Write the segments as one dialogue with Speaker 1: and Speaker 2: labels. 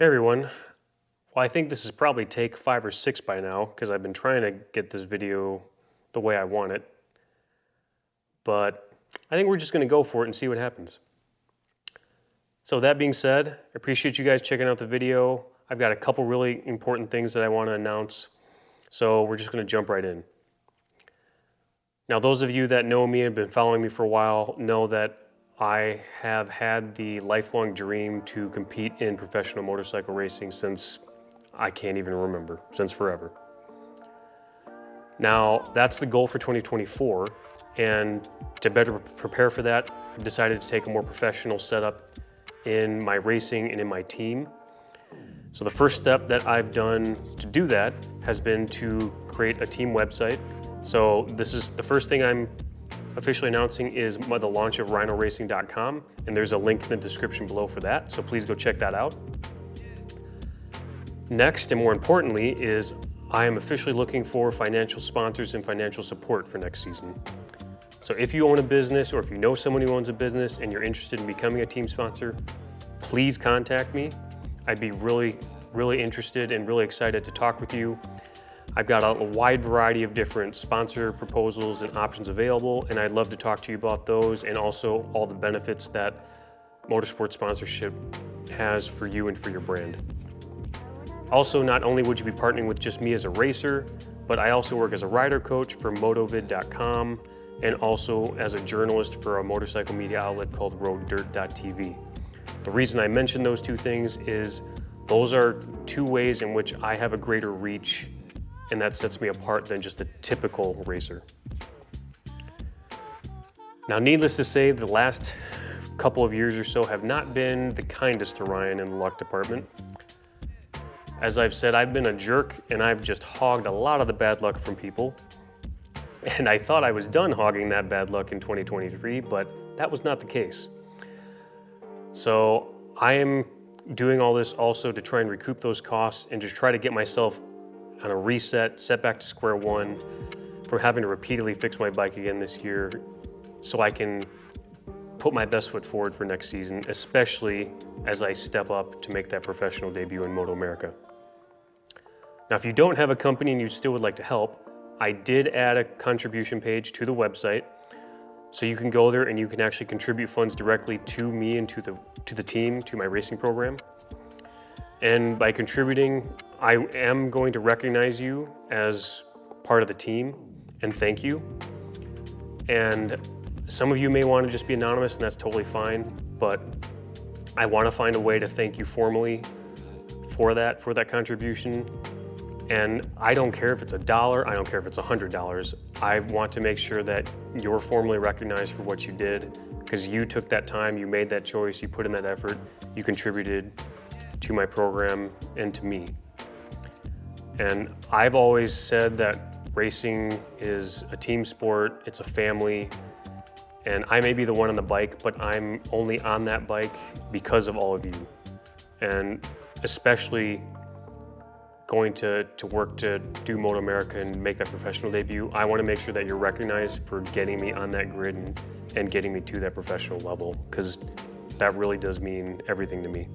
Speaker 1: Hey everyone. Well, I think this is probably take 5 or 6 by now because I've been trying to get this video the way I want it. But I think we're just going to go for it and see what happens. So that being said, I appreciate you guys checking out the video. I've got a couple really important things that I want to announce. So we're just going to jump right in. Now, those of you that know me and have been following me for a while know that I have had the lifelong dream to compete in professional motorcycle racing since I can't even remember, since forever. Now, that's the goal for 2024, and to better prepare for that, I've decided to take a more professional setup in my racing and in my team. So the first step that I've done to do that has been to create a team website. So this is the first thing I'm officially announcing is the launch of RYhnoRacing.com, and there's a link in the description below for that, so please go check that out. Next, and more importantly, is I am officially looking for financial sponsors and financial support for next season. So if you own a business or if you know someone who owns a business and you're interested in becoming a team sponsor, please contact me. I'd be really interested and really excited to talk with you. I've got a wide variety of different sponsor proposals and options available, and I'd love to talk to you about those and also all the benefits that motorsport sponsorship has for you and for your brand. Also, not only would you be partnering with just me as a racer, but I also work as a rider coach for motovid.com and also as a journalist for a motorcycle media outlet called roaddirt.tv. The reason I mention those two things is those are two ways in which I have a greater reach, and that sets me apart than just a typical racer. Now, needless to say, the last couple of years or so have not been the kindest to Ryan in the luck department. As I've said, I've been a jerk and I've just hogged a lot of the bad luck from people. And I thought I was done hogging that bad luck in 2023, but that was not the case. So I am doing all this also to try and recoup those costs and just try to get myself on a reset, set back to square one from having to repeatedly fix my bike again this year so I can put my best foot forward for next season, especially as I step up to make that professional debut in Moto America. Now, if you don't have a company and you still would like to help, I did add a contribution page to the website, so you can go there and you can actually contribute funds directly to me and to the team, to my racing program. And by contributing, I am going to recognize you as part of the team and thank you. And some of you may want to just be anonymous, and that's totally fine, but I want to find a way to thank you formally for that contribution. And I don't care if it's $1, I don't care if it's $100. I want to make sure that you're formally recognized for what you did, because you took that time, you made that choice, you put in that effort, you contributed to my program and to me. And I've always said that racing is a team sport, it's a family, and I may be the one on the bike, but I'm only on that bike because of all of you. And especially going to work to do Moto America and make that professional debut, I want to make sure that you're recognized for getting me on that grid and getting me to that professional level, because that really does mean everything to me.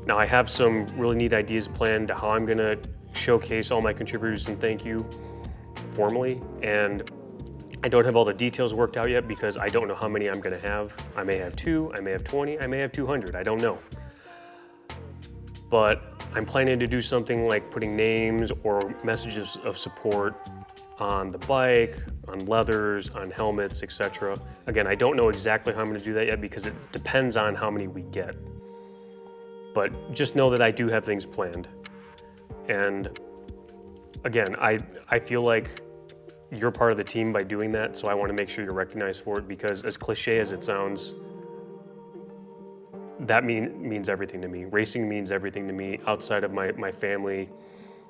Speaker 1: Now, I have some really neat ideas planned to how I'm going to showcase all my contributors and thank you formally, and I don't have all the details worked out yet because I don't know how many I'm going to have. I may have 2, I may have 20, I may have 200, I don't know. But I'm planning to do something like putting names or messages of support on the bike, on leathers, on helmets, etc. Again, I don't know exactly how I'm going to do that yet because it depends on how many we get. But just know that I do have things planned. And again, I feel like you're part of the team by doing that, so I want to make sure you're recognized for it, because as cliche as it sounds, that means everything to me. Racing means everything to me outside of my family,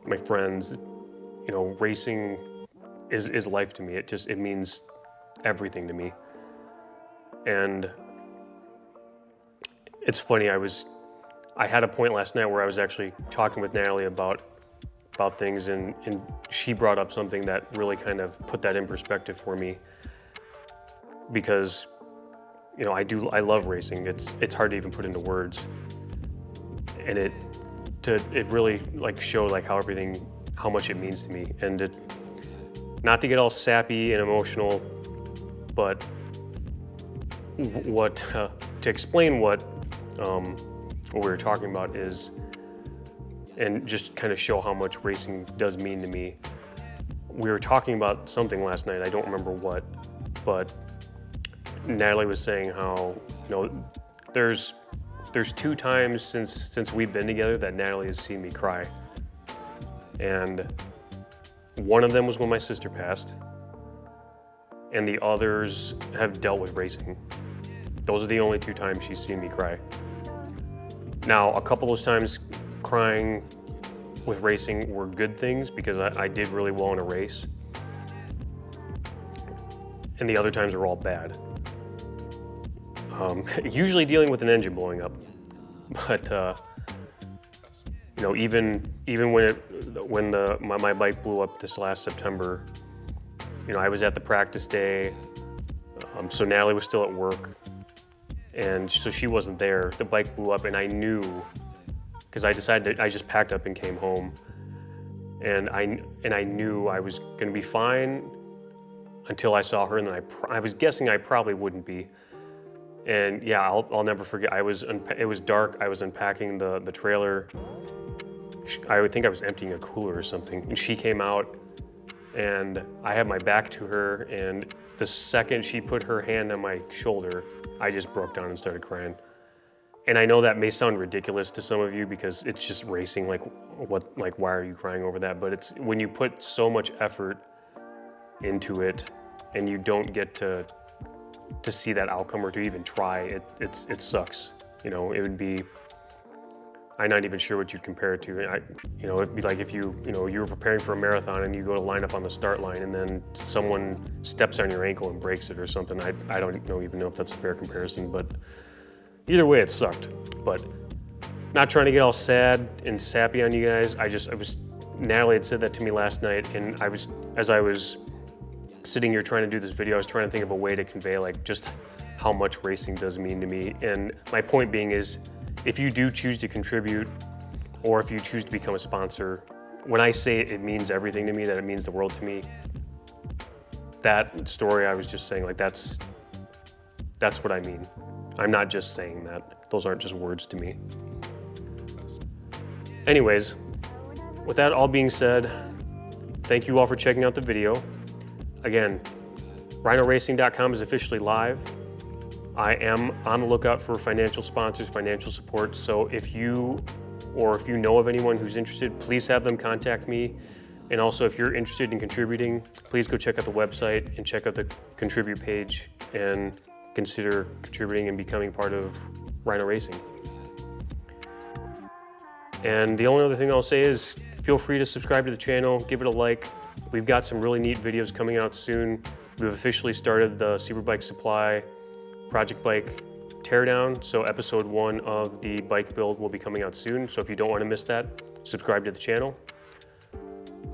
Speaker 1: my friends. You know, racing is life to me. It means everything to me. And it's funny, I had a point last night where I was actually talking with Natalie about things, and she brought up something that really kind of put that in perspective for me, because you know, I love racing. It's hard to even put into words. and it really like showed like how much it means to me, and not to get all sappy and emotional, but to explain what we were talking about is, and just kind of show how much racing does mean to me. We were talking about something last night, I don't remember what, but Natalie was saying how, there's 2 times since we've been together that Natalie has seen me cry. And one of them was when my sister passed, and the others have dealt with racing. Those are the only 2 times she's seen me cry. Now, a couple of those times crying with racing were good things because I did really well in a race. And the other times were all bad. Usually dealing with an engine blowing up. But even when my bike blew up this last September, I was at the practice day, so Natalie was still at work, and so she wasn't there. The bike blew up, and I knew, because I just packed up and came home, and I knew I was going to be fine until I saw her, and then I was guessing I probably wouldn't be. And yeah, I'll never forget. It was dark. I was unpacking the trailer. I would think I was emptying a cooler or something, and she came out, and I had my back to her, and the second she put her hand on my shoulder, I just broke down and started crying. And I know that may sound ridiculous to some of you because it's just racing, why are you crying over that? But it's when you put so much effort into it and you don't get to see that outcome or to even try, it sucks. It would be, I'm not even sure what you'd compare it to. It'd be like if you were preparing for a marathon and you go to line up on the start line and then someone steps on your ankle and breaks it or something. I don't even know if that's a fair comparison, but either way it sucked. But not trying to get all sad and sappy on you guys. Natalie had said that to me last night, and as I was sitting here trying to do this video, I was trying to think of a way to convey just how much racing does mean to me. And my point being is, if you do choose to contribute, or if you choose to become a sponsor, when I say it means everything to me, that it means the world to me, that story I was just saying, that's what I mean. I'm not just saying that. Those aren't just words to me. Anyways, with that all being said, thank you all for checking out the video. Again, RyhnoRacing.com is officially live. I am on the lookout for financial sponsors, financial support. So if you know of anyone who's interested, please have them contact me. And also, if you're interested in contributing, please go check out the website and check out the contribute page and consider contributing and becoming part of Ryhno Racing. And the only other thing I'll say is feel free to subscribe to the channel, give it a like. We've got some really neat videos coming out soon. We've officially started the Superbike Supply Project Bike Teardown, so episode 1 of the bike build will be coming out soon. So if you don't want to miss that, subscribe to the channel.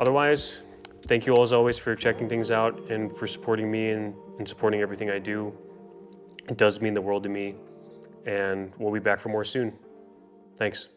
Speaker 1: Otherwise, thank you all as always for checking things out and for supporting me and supporting everything I do. It does mean the world to me, and we'll be back for more soon. Thanks.